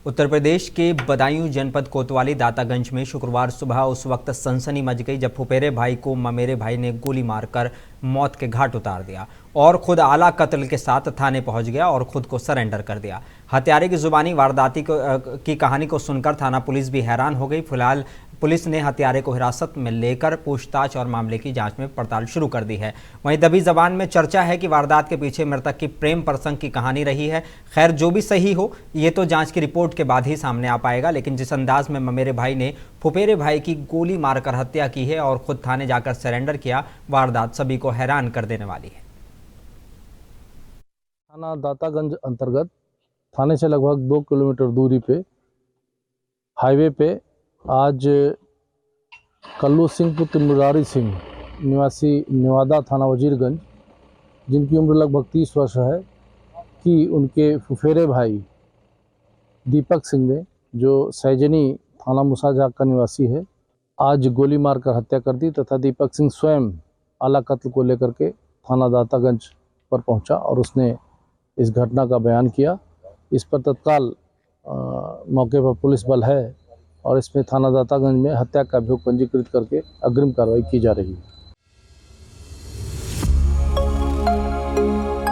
उत्तर प्रदेश के बदायूं जनपद कोतवाली दातागंज में शुक्रवार सुबह उस वक्त सनसनी मच गई जब फुफेरे भाई को ममेरे भाई ने गोली मारकर मौत के घाट उतार दिया और खुद आला कत्ल के साथ थाने पहुंच गया और खुद को सरेंडर कर दिया। हत्यारे की जुबानी वारदाती की कहानी को सुनकर थाना पुलिस भी हैरान हो गई। फिलहाल पुलिस ने हत्यारे को हिरासत में लेकर पूछताछ और मामले की जांच में पड़ताल शुरू कर दी है। वहीं दबी जबान में चर्चा है कि वारदात के पीछे मृतक की प्रेम प्रसंग की कहानी रही है। खैर, जो भी सही हो ये तो जांच की रिपोर्ट के बाद ही सामने आ पाएगा, लेकिन जिस अंदाज में ममेरे भाई ने फुफेरे भाई की गोली मारकर हत्या की है और खुद थाने जाकर सरेंडर किया, वारदात सभी को हैरान कर देने वाली है। थाना दातागंज अंतर्गत थाने से लगभग 2 किलोमीटर दूरी पे हाईवे पे आज कल्लू सिंह पुत्र मुरारी सिंह निवासी नेवादा थाना वजीरगंज, जिनकी उम्र लगभग 30 वर्ष है, कि उनके फुफेरे भाई दीपक सिंह ने, जो सैजनी थाना मुसाजाक का निवासी है, आज गोली मारकर हत्या कर दी तथा दीपक सिंह स्वयं आला कत्ल को लेकर के थाना दातागंज पर पहुंचा और उसने इस घटना का बयान किया। इस पर तत्काल मौके पर पुलिस बल है और इसमें थाना दातागंज में हत्या का अभियोग पंजीकृत करके अग्रिम कार्रवाई की जा रही है।